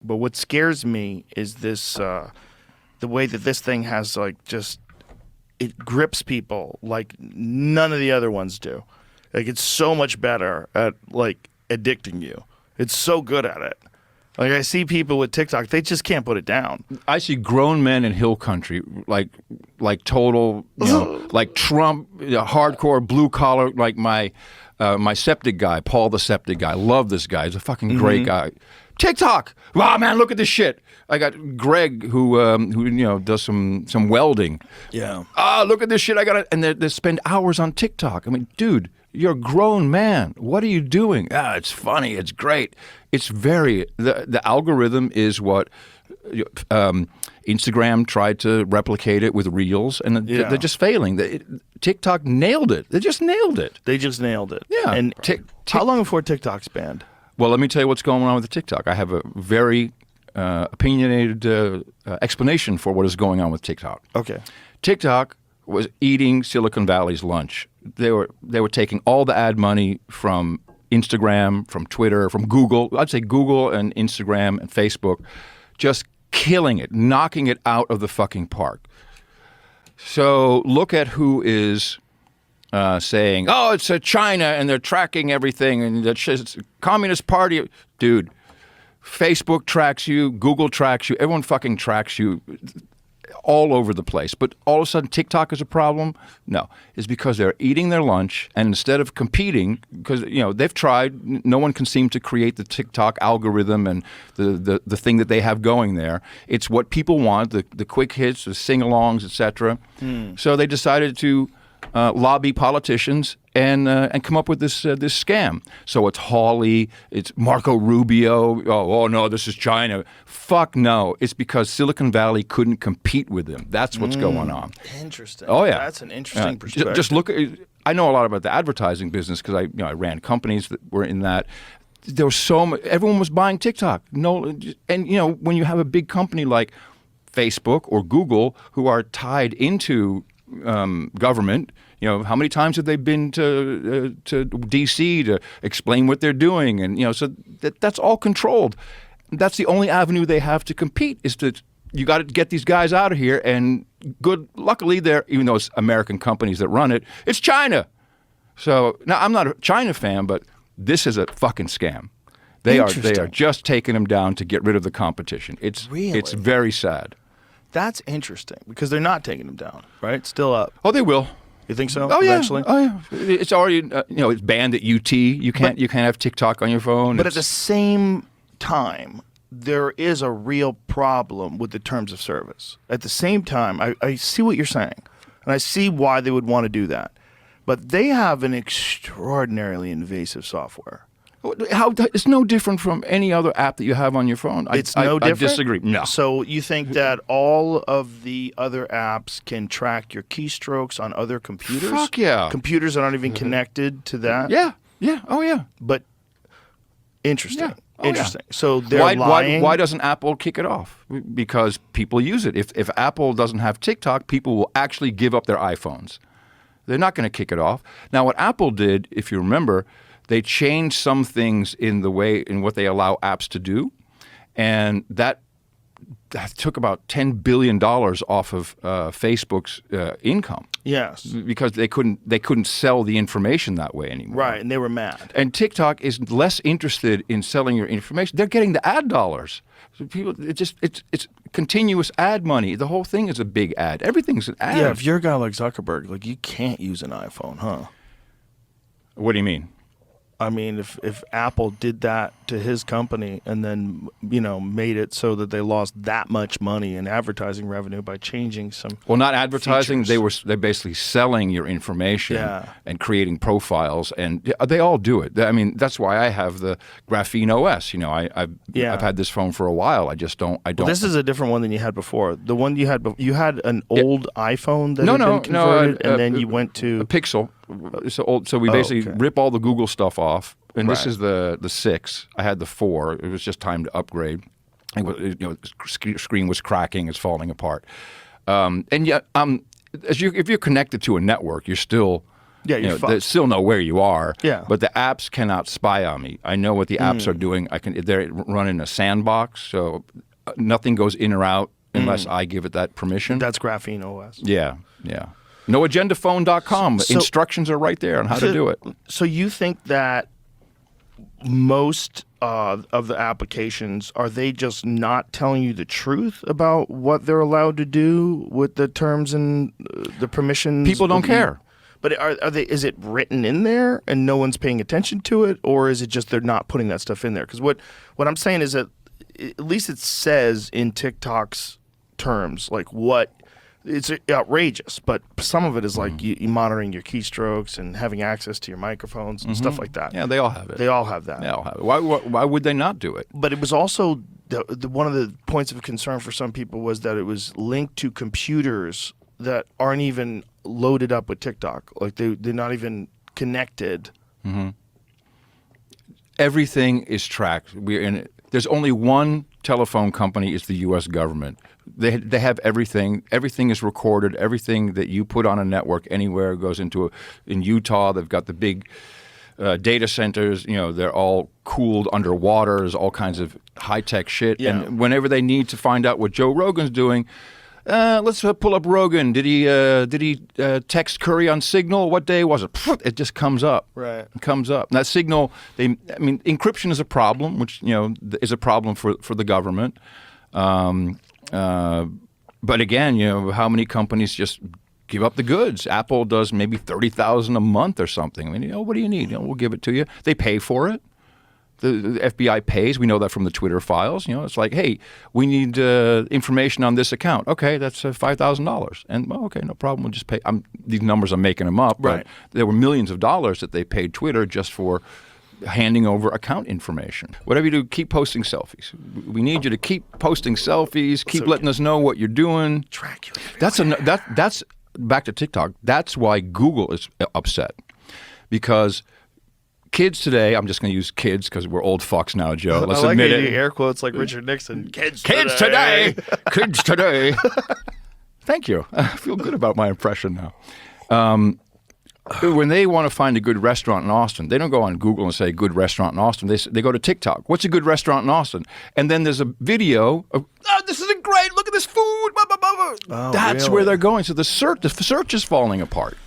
But what scares me is this, the way that this thing has like just, it grips people like none of the other ones do. Like it's so much better at like addicting you. It's so good at it. Like I see people with TikTok, they just can't put it down. I see grown men in hill country, like total, like Trump, hardcore blue collar, like my septic guy, Paul the septic guy. Love this guy. He's a fucking great guy. TikTok. Wow, man, look at this shit. I got Greg who does some welding. Yeah. Look at this shit. I got it, and they spend hours on TikTok. I mean, dude, you're a grown man. What are you doing? It's funny. It's great. It's very the algorithm is what Instagram tried to replicate it with Reels, and they're just failing. TikTok nailed it. They just nailed it. Yeah. And how long before TikTok's banned? Well, let me tell you what's going on with the TikTok. I have a very opinionated explanation for what is going on with TikTok. Okay. TikTok was eating Silicon Valley's lunch. They were taking all the ad money from Instagram, from Twitter, from Google. I'd say Google and Instagram and Facebook, just killing it, knocking it out of the fucking park. So look at who is saying, "Oh, it's China and they're tracking everything and it's a Communist Party." Dude, Facebook tracks you, Google tracks you, everyone fucking tracks you all over the place. But all of a sudden TikTok is a problem? No. It's because they're eating their lunch, and instead of competing, because they've tried, no one can seem to create the TikTok algorithm and the thing that they have going there. It's what people want, the quick hits, the sing-alongs, etc. So they decided to lobby politicians and come up with this scam. So it's Hawley, it's Marco Rubio. Oh no, this is China. Fuck no. It's because Silicon Valley couldn't compete with them. That's what's going on. Interesting. Oh yeah, that's an interesting perspective. Just look. I know a lot about the advertising business because I ran companies that were in that. There was so much. Everyone was buying TikTok. No, and when you have a big company like Facebook or Google who are tied into government, how many times have they been to D.C. to explain what they're doing, and so that's all controlled. That's the only avenue they have to compete is to. You got to get these guys out of here, and luckily they're, even though it's American companies that run it, it's China. So now I'm not a China fan, but this is a fucking scam. They are just taking them down to get rid of the competition. It's very sad. That's interesting because they're not taking them down, right? It's still up. Oh, they will. You think so? Oh yeah. Eventually? Oh yeah. It's already it's banned at UT. You can't have TikTok on your phone. But at the same time, there is a real problem with the terms of service. At the same time, I see what you're saying, and I see why they would want to do that. But they have an extraordinarily invasive software. It's no different from any other app that you have on your phone. It's no different? I disagree. No. So you think that all of the other apps can track your keystrokes on other computers? Fuck yeah. Computers that aren't even connected to that? Yeah. Yeah. Oh yeah. But interesting. Yeah. Oh, interesting. Yeah. So they're lying. Why doesn't Apple kick it off? Because people use it. If Apple doesn't have TikTok, people will actually give up their iPhones. They're not going to kick it off. Now, what Apple did, if you remember, they changed some things in what they allow apps to do, and that took about $10 billion off of Facebook's income. Yes, because they couldn't sell the information that way anymore. Right, and they were mad. And TikTok is less interested in selling your information. They're getting the ad dollars. So people, it's continuous ad money. The whole thing is a big ad. Everything's an ad. Yeah, if you're a guy like Zuckerberg, like you can't use an iPhone, huh? What do you mean? I mean, if Apple did that to his company and then, made it so that they lost that much money in advertising revenue by changing some Well, not advertising. features. They're basically selling your information Yeah. and creating profiles, and they all do it. I mean, that's why I have the Graphene OS. I've had this phone for a while. I don't. Well, this is a different one than you had before. The one you had an old iPhone that had been converted, and then you went to a Pixel. So we basically rip all the Google stuff off, and this Right. is the 6. I had the 4. It was just time to upgrade. The screen was cracking, it's falling apart, and yet if you're connected to a network, you're still Yeah, you're fucked. They still know where you are. Yeah. But the apps cannot spy on me. I know what the apps are doing. They're running a sandbox, so nothing goes in or out unless I give it that permission. That's Graphene OS. Yeah. NoAgendaPhone.com. So- Instructions are right there on how to do it. So you think that most of the applications, are they just not telling you the truth about what they're allowed to do with the terms and the permissions? People don't care. But are they? Is it written in there and no one's paying attention to it, or is it just they're not putting that stuff in there? Because what I'm saying is that at least it says in TikTok's terms like what. It's outrageous, but some of it is like you monitoring your keystrokes and having access to your microphones and stuff like that. Yeah, they all have it. They all have that. They all have it. Why would they not do it? But it was also one of the points of concern for some people was that it was linked to computers that aren't even loaded up with TikTok. Like they're not even connected. Everything is tracked. There's only one telephone company. It's the U.S. government. They have everything. Everything is recorded. Everything that you put on a network anywhere goes into in Utah. They've got the big data centers. They're all cooled underwater. There's all kinds of high tech shit. Yeah. And whenever they need to find out what Joe Rogan's doing, let's pull up Rogan. Did he text Curry on Signal? What day was it? It just comes up. Right. It comes up. And that Signal. Encryption is a problem, which is a problem for the government. But again, how many companies just give up the goods? Apple does maybe $30,000 a month or something. What do you need? We'll give it to you. They pay for it. The FBI pays. We know that from the Twitter files. It's like, hey, we need information on this account. Okay, that's $5,000. And okay, no problem. We'll just pay. These numbers, I'm making them up. Right. But there were millions of dollars that they paid Twitter just for handing over account information. Whatever you do, keep posting selfies. We need you to keep posting selfies. Keep letting us know what you're doing. Track you. That's back to TikTok. That's why Google is upset, because kids today. I'm just going to use kids because we're old fucks now, Joe. Let's admit it. Air quotes like Richard Nixon. Kids today. Kids today. Thank you. I feel good about my impression now. When they want to find a good restaurant in Austin, they don't go on Google and say good restaurant in Austin. They go to TikTok. What's a good restaurant in Austin? And then there's a video of, this isn't great. Look at this food. Blah, blah, blah, blah. That's really? where they're going. So the search is falling apart.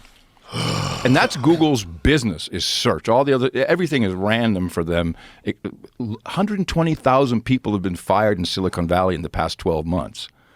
And that's Google's business, is search. Everything is random for them. 120,000 people have been fired in Silicon Valley in the past 12 months.